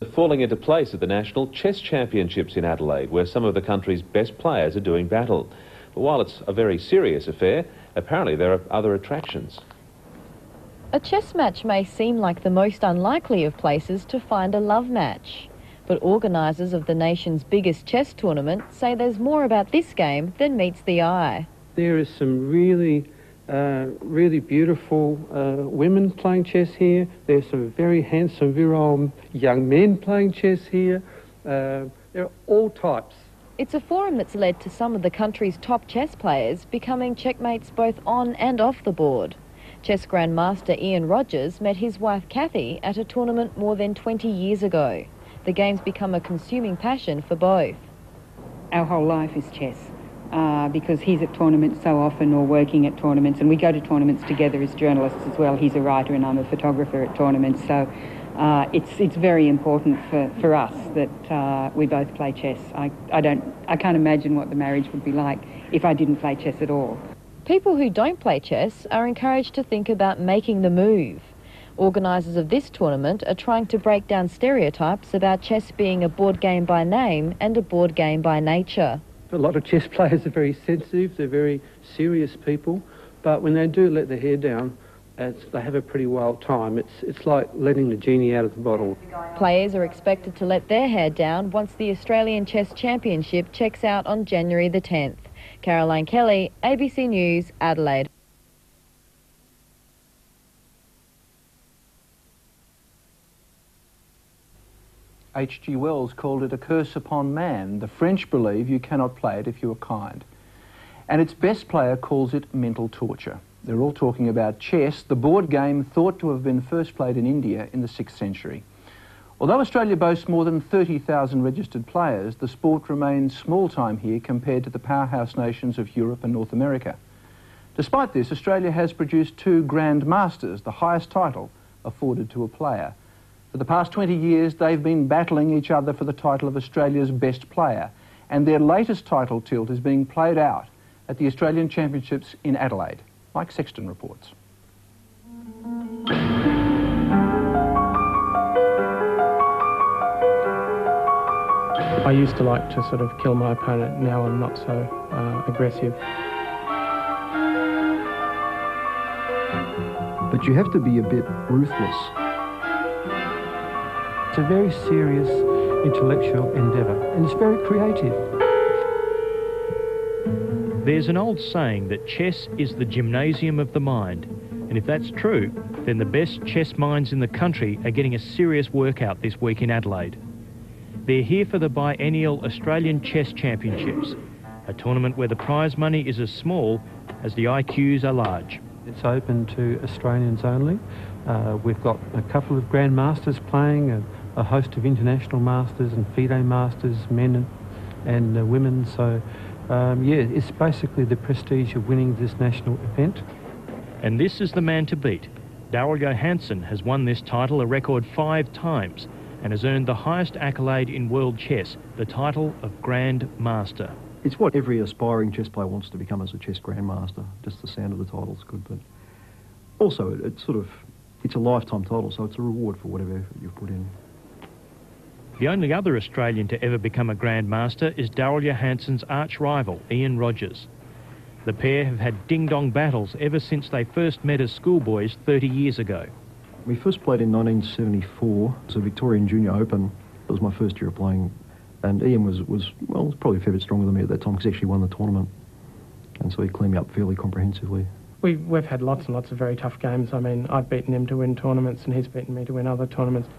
Falling into place at the National Chess Championships in Adelaide, where some of the country's best players are doing battle. But while it's a very serious affair, apparently there are other attractions. A chess match may seem like the most unlikely of places to find a love match. But organisers of the nation's biggest chess tournament say there's more about this game than meets the eye. There is some really beautiful women playing chess here. There's some very handsome, virile young men playing chess here. There are all types. It's a forum that's led to some of the country's top chess players becoming checkmates both on and off the board. Chess Grandmaster Ian Rogers met his wife Kathy at a tournament more than 20 years ago. The game's become a consuming passion for both. Our whole life is chess. Because he's at tournaments so often or working at tournaments, and we go to tournaments together as journalists as well. He's a writer and I'm a photographer at tournaments, so it's very important for us that we both play chess. I can't imagine what the marriage would be like if I didn't play chess at all. People who don't play chess are encouraged to think about making the move. Organisers of this tournament are trying to break down stereotypes about chess being a board game by name and a board game by nature. A lot of chess players are very sensitive, they're very serious people, but when they do let their hair down, they have a pretty wild time. It's like letting the genie out of the bottle. Players are expected to let their hair down once the Australian Chess Championship checks out on January the 10th. Caroline Kelly, ABC News, Adelaide. H.G. Wells called it a curse upon man. The French believe you cannot play it if you are kind. And its best player calls it mental torture. They're all talking about chess, the board game thought to have been first played in India in the 6th century. Although Australia boasts more than 30,000 registered players, the sport remains small time here compared to the powerhouse nations of Europe and North America. Despite this, Australia has produced 2 Grandmasters, the highest title afforded to a player. For the past 20 years, they've been battling each other for the title of Australia's best player, and their latest title tilt is being played out at the Australian Championships in Adelaide. Mike Sexton reports. I used to like to sort of kill my opponent. Now I'm not so aggressive. But you have to be a bit ruthless. It's a very serious intellectual endeavour, and it's very creative. There's an old saying that chess is the gymnasium of the mind, and if that's true, then the best chess minds in the country are getting a serious workout this week in Adelaide. They're here for the biennial Australian Chess Championships, a tournament where the prize money is as small as the IQs are large. It's open to Australians only. We've got a couple of Grandmasters playing, a host of international masters and FIDE masters, men and women. So, yeah, it's basically the prestige of winning this national event. And this is the man to beat. Darryl Johansen has won this title a record 5 times and has earned the highest accolade in world chess, the title of Grand Master. It's what every aspiring chess player wants to become as a chess grandmaster. Just the sound of the title's good, but also it's a lifetime title, so it's a reward for whatever effort you've put in. The only other Australian to ever become a Grand Master is Darryl Johansen's arch-rival, Ian Rogers. The pair have had ding-dong battles ever since they first met as schoolboys 30 years ago. We first played in 1974. It was a Victorian Junior Open. It was my first year of playing, and Ian was probably a fair bit stronger than me at that time because he actually won the tournament, and so he cleaned me up fairly comprehensively. We've had lots and lots of very tough games. I mean, I've beaten him to win tournaments and he's beaten me to win other tournaments.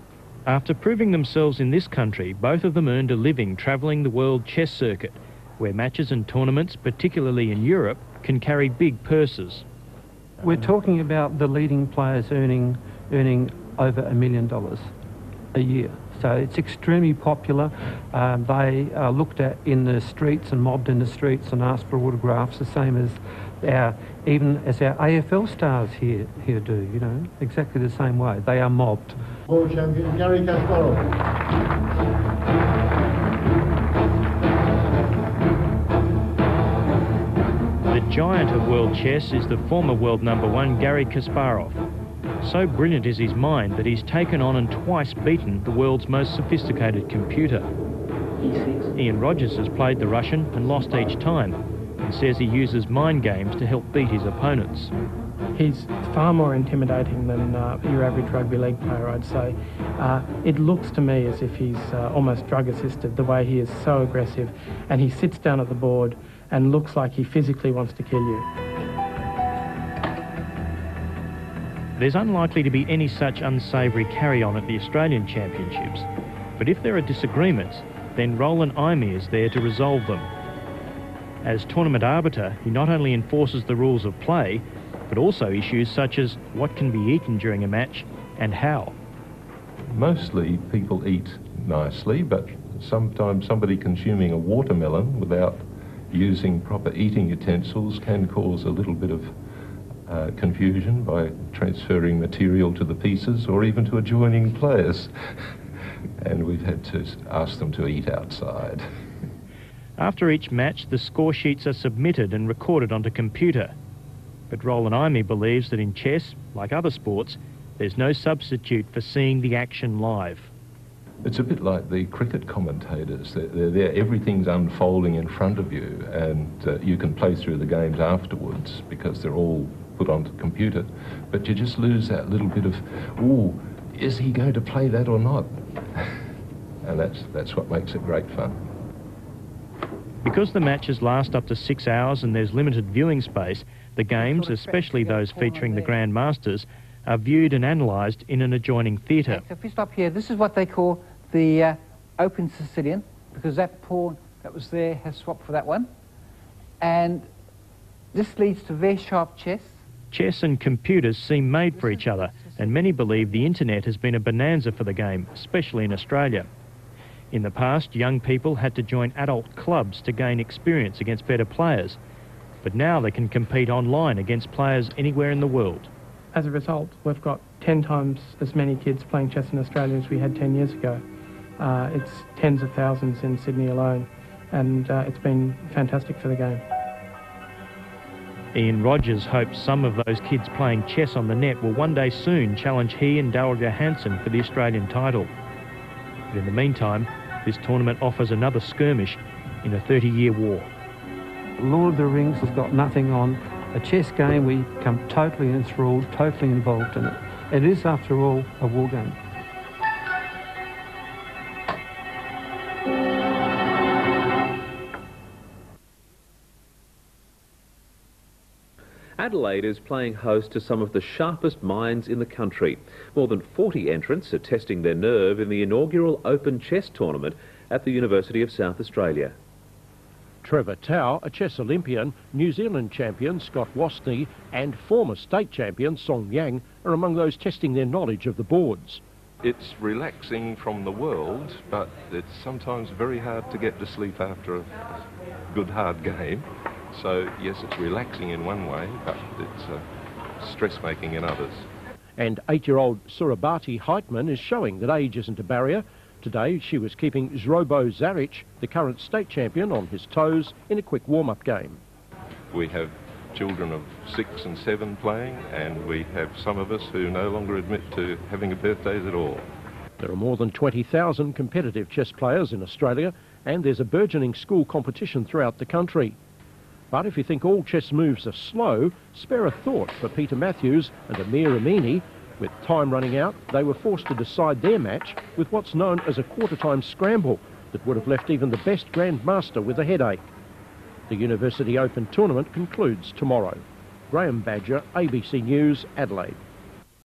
After proving themselves in this country, both of them earned a living travelling the world chess circuit, where matches and tournaments, particularly in Europe, can carry big purses. We're talking about the leading players earning over $1 million a year. So it's extremely popular. They are looked at in the streets and mobbed in the streets and asked for autographs, the same as even as our AFL stars here do, you know, exactly the same way. They are mobbed. World champion Garry Kasparov. The giant of world chess is the former world #1 Garry Kasparov. So brilliant is his mind that he's taken on and twice beaten the world's most sophisticated computer. Ian Rogers has played the Russian and lost each time, and says he uses mind games to help beat his opponents. He's far more intimidating than your average rugby league player, I'd say. It looks to me as if he's almost drug-assisted, the way he is so aggressive, and he sits down at the board and looks like he physically wants to kill you. There's unlikely to be any such unsavoury carry-on at the Australian Championships, but if there are disagreements, then Roland Eime is there to resolve them. As tournament arbiter, he not only enforces the rules of play, but also issues such as what can be eaten during a match and how. Mostly people eat nicely, but sometimes somebody consuming a watermelon without using proper eating utensils can cause a little bit of confusion by transferring material to the pieces or even to adjoining players. And we've had to ask them to eat outside. After each match, the score sheets are submitted and recorded onto computer. But Roland Eime believes that in chess, like other sports, there's no substitute for seeing the action live. It's a bit like the cricket commentators. They're there, everything's unfolding in front of you, and you can play through the games afterwards because they're all put onto the computer. But you just lose that little bit of, ooh, is he going to play that or not? And that's what makes it great fun. Because the matches last up to 6 hours and there's limited viewing space, the games, especially those featuring the Grandmasters, are viewed and analysed in an adjoining theatre. So if we stop here, this is what they call the open Sicilian, because that pawn that was there has swapped for that one. And this leads to very sharp chess. Chess and computers seem made for each other, and many believe the internet has been a bonanza for the game, especially in Australia. In the past, young people had to join adult clubs to gain experience against better players, but now they can compete online against players anywhere in the world. As a result, we've got 10 times as many kids playing chess in Australia as we had 10 years ago. It's tens of thousands in Sydney alone, and it's been fantastic for the game. Ian Rogers hopes some of those kids playing chess on the net will one day soon challenge he and Darryl Johansen for the Australian title. But in the meantime, this tournament offers another skirmish in a 30-year war. Lord of the Rings has got nothing on. A chess game, we become totally enthralled, totally involved in it. It is, after all, a war game. Adelaide is playing host to some of the sharpest minds in the country. More than 40 entrants are testing their nerve in the inaugural Open Chess Tournament at the University of South Australia. Trevor Tao, a chess Olympian, New Zealand champion Scott Wasney and former state champion Song Yang are among those testing their knowledge of the boards. It's relaxing from the world, but it's sometimes very hard to get to sleep after a good hard game. So yes, it's relaxing in one way, but it's stress-making in others. And 8-year-old Surabati Heitman is showing that age isn't a barrier. Today she was keeping Zrobo Zaric, the current state champion, on his toes in a quick warm-up game. We have children of 6 and 7 playing, and we have some of us who no longer admit to having a birthdays at all. There are more than 20,000 competitive chess players in Australia, and there's a burgeoning school competition throughout the country. But if you think all chess moves are slow, spare a thought for Peter Matthews and Amir Amini. With time running out, they were forced to decide their match with what's known as a quarter-time scramble that would have left even the best Grandmaster with a headache. The University Open tournament concludes tomorrow. Graham Badger, ABC News, Adelaide.